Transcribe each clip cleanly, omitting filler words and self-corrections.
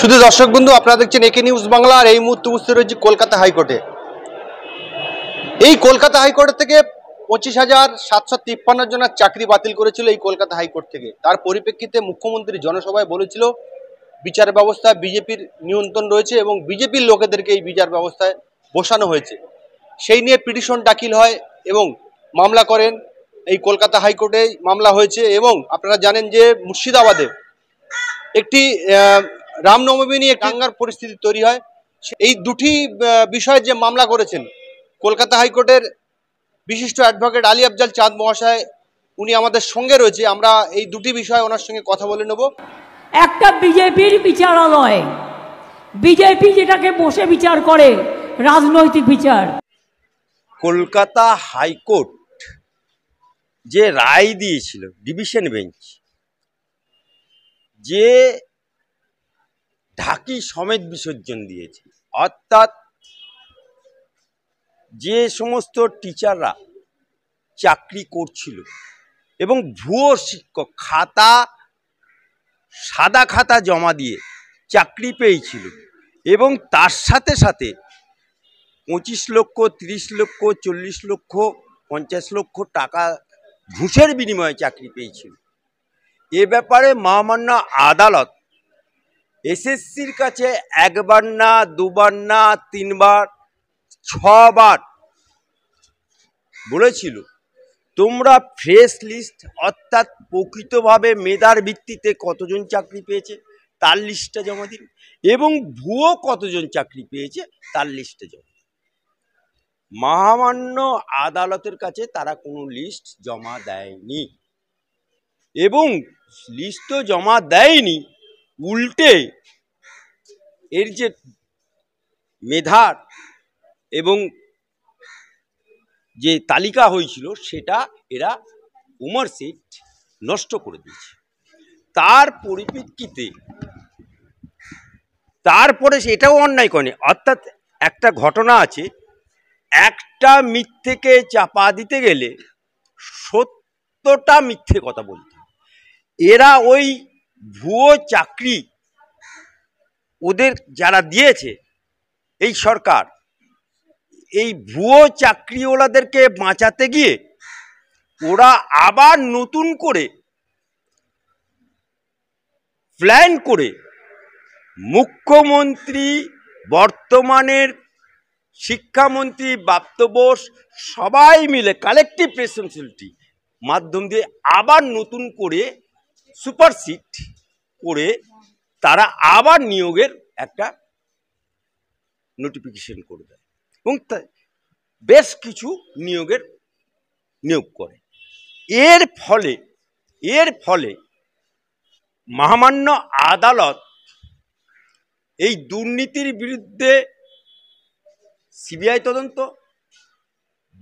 শুধু দর্শক বন্ধু, আপনারা দেখছেন একে নিউজ বাংলা। আর এই মুহূর্তে উপস্থিত রয়েছে কলকাতা হাইকোর্টে। এই কলকাতা হাইকোর্ট থেকে 25,753 জনের চাকরি বাতিল করেছিল এই কলকাতা হাইকোর্ট থেকে। তার পরিপ্রেক্ষিতে মুখ্যমন্ত্রী জনসভায় বলেছিল বিচার ব্যবস্থায় বিজেপির নিয়ন্ত্রণ রয়েছে এবং বিজেপির লোকেদেরকে এই বিচার ব্যবস্থায় বসানো হয়েছে। সেই নিয়ে পিটিশন দাখিল হয় এবং মামলা করেন এই কলকাতা হাইকোর্টে। মামলা হয়েছে এবং আপনারা জানেন যে মুর্শিদাবাদে একটি রামনবমী নিয়ে দাঙ্গার পরিস্থিতি তৈরি হয়। এই দুটি বিষয়ে যে মামলা করেছেন কলকাতা হাইকোর্টের বিশিষ্ট অ্যাডভোকেট আলী আফজাল চাঁদ মহাশয়, উনি আমাদের সঙ্গে রয়েছে। আমরা এই দুটি বিষয়ে ওনার সঙ্গে কথা বলে নেব। একটা বিজেপির বিচারালয়, বিজেপি যেটাকে বসে বিচার করে, রাজনৈতিক বিচার। কলকাতা হাইকোর্ট যে রায় দিয়েছিল ডিভিশন বেঞ্চ, যে ঢাকি সমেত বিসর্জন দিয়েছে, অর্থাৎ যে সমস্ত টিচাররা চাকরি করছিল এবং ভুয়ো শিক্ষক খাতা, সাদা খাতা জমা দিয়ে চাকরি পেয়েছিল এবং তার সাথে সাথে 25 লক্ষ, 30 লক্ষ, 40 লক্ষ, 50 লক্ষ টাকা ঘুষের বিনিময়ে চাকরি পেয়েছিল। এ ব্যাপারে মহামান্য আদালত এসএসসির কাছে একবার না, দুবার না, 3 বার, 6 বার বলেছিল তোমরা ফ্রেশ লিস্ট, অর্থাৎ প্রকৃতভাবে মেধার ভিত্তিতে কতজন চাকরি পেয়েছে তার লিস্টটা জমা দিন এবং ভুয়ো কতজন চাকরি পেয়েছে তার লিস্টটা জমা দিন। মহামান্য আদালতের কাছে তারা কোনো লিস্ট জমা দেয়নি এবং লিস্ট তো জমা দেয়নি, উল্টে এর যে মেধার এবং যে তালিকা হয়েছিল সেটা এরা উমারসিট নষ্ট করে দিয়েছে। তার পরিপ্রেক্ষিতে তারপরে এটাও অন্যায় করেনি, অর্থাৎ একটা ঘটনা আছে, একটা মিথ্যেকে চাপা দিতে গেলে 70টা মিথ্যে কথা বলতে। এরা ওই ভুয়ো চাকরি ওদের যারা দিয়েছে এই সরকার, এই ভুয়ো চাকরিওয়ালাদেরকে বাঁচাতে গিয়ে ওরা আবার নতুন করে প্ল্যান করে মুখ্যমন্ত্রী, বর্তমানের শিক্ষামন্ত্রী ব্রাত্য বোস সবাই মিলে কালেকটিভ রেসপন্সিবিলিটি মাধ্যম দিয়ে আবার নতুন করে সুপারসিট করে তারা আবার নিয়োগের একটা নোটিফিকেশন করে দেয় এবং বেশ কিছু নিয়োগ করে। এর ফলে মহামান্য আদালত এই দুর্নীতির বিরুদ্ধে সিবিআই তদন্ত,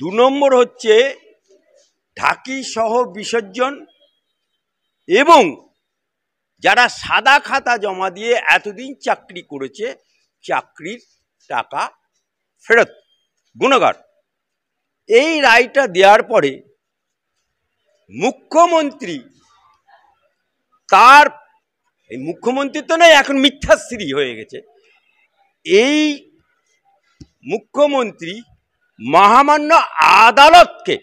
2 নম্বর হচ্ছে ঢাকি সহ বিসর্জন এবং যারা সাদা খাতা জমা দিয়ে এতদিন চাকরি করেছে চাকরির টাকা ফেরত গুণগার। এই রায়টা দেওয়ার পরে মুখ্যমন্ত্রী, তার এই মুখ্যমন্ত্রী তো নয়, এখন মিথ্যাশ্রী হয়ে গেছে, এই মুখ্যমন্ত্রী মহামান্য আদালতকে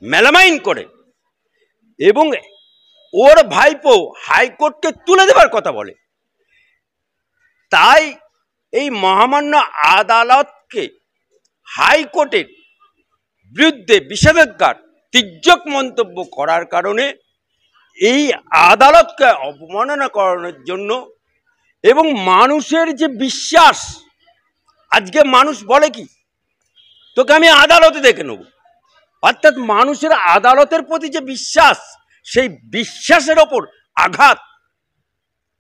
মেলামাইন করে এবং ওর ভাইপো হাইকোর্টকে তুলে দেবার কথা বলে। তাই এই মহামান্য আদালতকে হাইকোর্টের বিরুদ্ধে নিষেধাজ্ঞার তির্যক মন্তব্য করার কারণে এই আদালতকে অবমাননা করানোর জন্য এবং মানুষের যে বিশ্বাস, আজকে মানুষ বলে কি তোকে আমি আদালতে দেখে নেব, অর্থাৎ মানুষের আদালতের প্রতি যে বিশ্বাস, সেই বিশ্বাসের ওপর আঘাত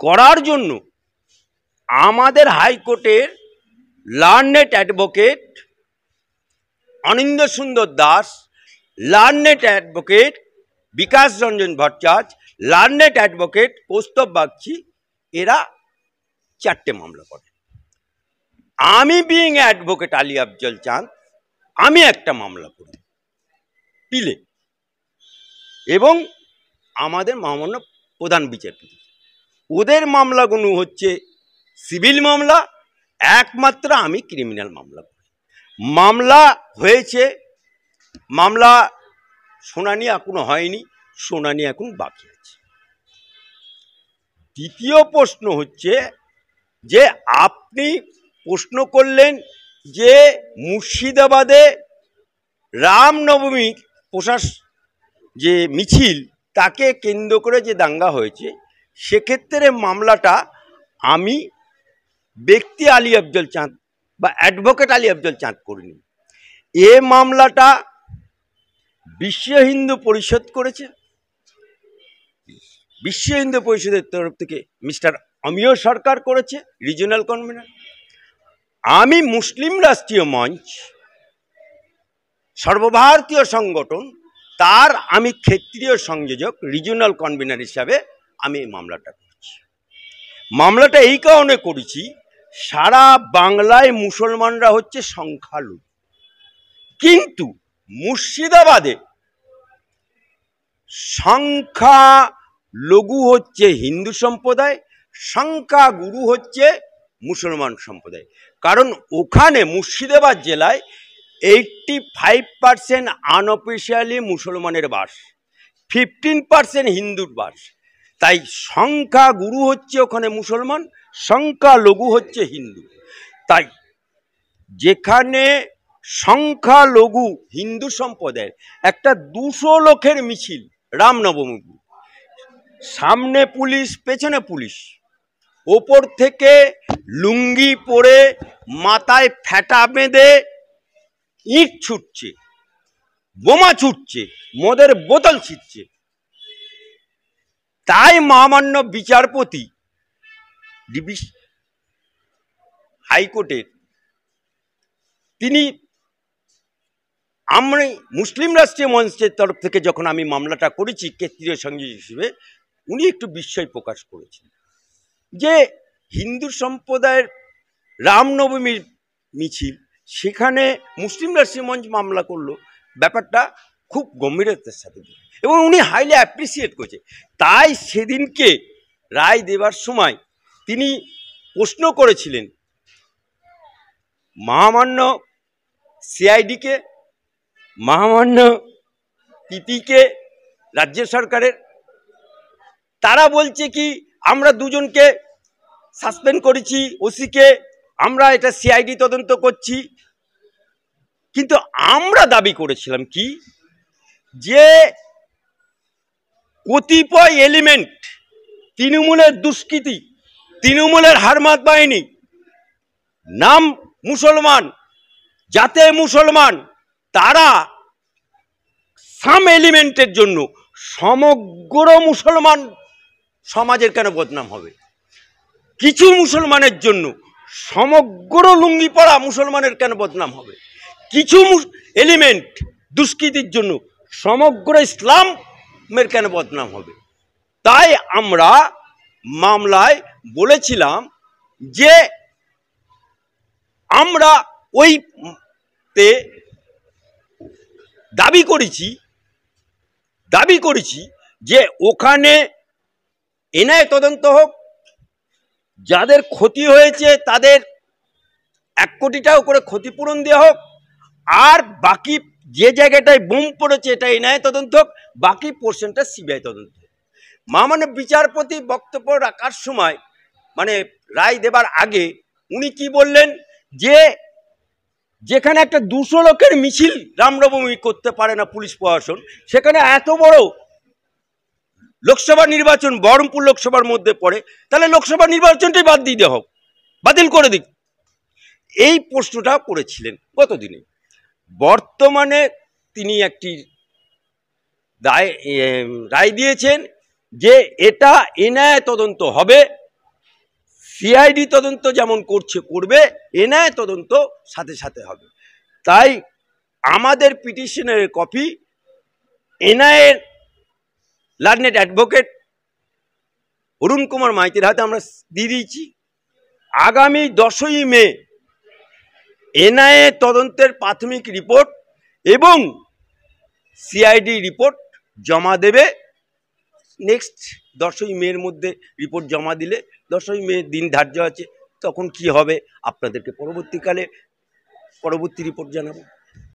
করার জন্য আমাদের হাইকোর্টের লার্নেড অ্যাডভোকেট অনিন্দ সুন্দর Das, learned advocate Bikash Ranjan Bhattacharya, learned advocate Kaustav Bagchi, এরা 4টে মামলা করে। আমি বিইং অ্যাডভোকেট আলী আফজাল চাঁদ, আমি একটা মামলা করি পিলে এবং আমাদের মহামান্য প্রধান বিচারপতি ওদের মামলাগুলো হচ্ছে সিভিল মামলা, একমাত্র আমি ক্রিমিনাল মামলা করি। মামলা হয়েছে, মামলা শুনানি এখনো হয়নি, শুনানি এখন বাকি আছে। দ্বিতীয় প্রশ্ন হচ্ছে যে আপনি প্রশ্ন করলেন যে মুর্শিদাবাদে রামনবমী যে মিছিল তাকে কেন্দ্র করে যে দাঙ্গা হয়েছে, সেক্ষেত্রে মামলাটা আমি ব্যক্তি আলী আফজল চাঁদ বা অ্যাডভোকেট আলী আফজল চাঁদ করিনি। এ মামলাটা বিশ্ব হিন্দু পরিষদ করেছে। বিশ্ব হিন্দু পরিষদের তরফ থেকে মিস্টার অমিয় সরকার করেছে, রিজিওনাল কনভেনার। আমি মুসলিম রাষ্ট্রীয় মঞ্চ, সর্বভারতীয় সংগঠন, তার আমি ক্ষেত্রীয় সংযোজক, রিজিওনাল কনভেনার হিসাবে আমি এই মামলাটা করছি। মামলাটা এই কারণে করেছি, সারা বাংলায় মুসলমানরা হচ্ছে সংখ্যালঘু, কিন্তু মুর্শিদাবাদে সংখ্যালঘু হচ্ছে হিন্দু সম্প্রদায়, সংখ্যাগুরু হচ্ছে মুসলমান সম্প্রদায়। কারণ ওখানে মুর্শিদাবাদ জেলায় 85% আনঅফিসিয়ালি মুসলমানের বাস, 15% হিন্দুর বাস। তাই সংখ্যাগুরু হচ্ছে ওখানে মুসলমান, সংখ্যালঘু হচ্ছে হিন্দু। তাই যেখানে সংখ্যালঘু হিন্দু সম্প্রদায়ের একটা 200 লোকের মিছিল রামনবমী, সামনে পুলিশ পেছনে পুলিশ, ওপর থেকে লুঙ্গি পরে মাথায় ফ্যাটা বেঁধে ইট ছুটছে, বোমা ছুটছে, মদের বোতল ছিটছে। তাই মহামান্য বিচারপতি হাইকোর্টের তিনি, আমি মুসলিম রাষ্ট্রীয় মঞ্চের তরফ থেকে যখন আমি মামলাটা করেছি ক্ষেত্রীয় সংযোজক হিসেবে, উনি একটু বিস্ময় প্রকাশ করেছেন যে হিন্দু সম্প্রদায়ের রামনবমীর মিছিল, সেখানে মুসলিম রাষ্ট্রীয় মঞ্চ মামলা করলো, ব্যাপারটা খুব গম্ভীরতার সাথে, এবং উনি হাইলি অ্যাপ্রিসিয়েট করেছে। তাই সেদিনকে রায় দেবার সময় তিনি প্রশ্ন করেছিলেন মহামান্য সিআইডিকে, মহামান্য পিপিকে, রাজ্য সরকারের। তারা বলছে কি আমরা দুজনকে সাসপেন্ড করেছি, ওসিকে, আমরা এটা সিআইডি তদন্ত করছি। কিন্তু আমরা দাবি করেছিলাম কি, যে কতিপয় এলিমেন্ট, তৃণমূলের দুষ্কৃতী, তৃণমূলের হারমাত বাহিনী, নাম মুসলমান, জাতে মুসলমান, তারা সাম এলিমেন্টের জন্য সমগ্র মুসলমান সমাজের কেন বদনাম হবে? কিছু মুসলমানের জন্য সমগ্র লুঙ্গি পরা মুসলমানের কেন বদনাম হবে? কিছু এলিমেন্ট দুষ্কৃতির জন্য সমগ্র ইসলামের কেন বদনাম হবে? তাই আমরা মামলায় বলেছিলাম যে আমরা ওইতে দাবি করেছি যে ওখানে এনআইএ তদন্ত হোক, যাদের ক্ষতি হয়েছে তাদের 1 কোটি টাকা করে ক্ষতিপূরণ দেওয়া হোক, আর বাকি যে জায়গাটায় বোম পড়েছে এটা এনআইএ তদন্ত হোক, বাকি পোর্শনটা সিবিআই তদন্ত হোক। মহামান্য বিচারপতি বক্তব্য রাখার সময়, মানে রায় দেবার আগে, উনি কি বললেন যে যেখানে একটা 200 লোকের মিছিল রামনবমী করতে পারে না পুলিশ প্রশাসন, সেখানে এত বড় লোকসভা নির্বাচন বহরমপুর লোকসভার মধ্যে পড়ে, তাহলে লোকসভা নির্বাচনটাই বাদ দিয়ে হোক, বাতিল করে দিক। এই প্রশ্নটা করেছিলেন গতদিনে। বর্তমানে তিনি একটি রায় দিয়েছেন যে এটা এনআইএ তদন্ত হবে, সিআইডি তদন্ত যেমন করবে, এনআইএ তদন্ত সাথে সাথে হবে। তাই আমাদের পিটিশনের copy NIA learned advocate Arun Kumar মাইতির হাতে আমরা দিয়ে দিয়েছি। আগামী 10ই মে এনআইএ তদন্তের প্রাথমিক রিপোর্ট এবং সিআইডি রিপোর্ট জমা দেবে নেক্সট 10ই মের মধ্যে রিপোর্ট জমা দিলে 10ই মে দিন ধার্য আছে, তখন কি হবে আপনাদেরকে পরবর্তী রিপোর্ট জানাবো।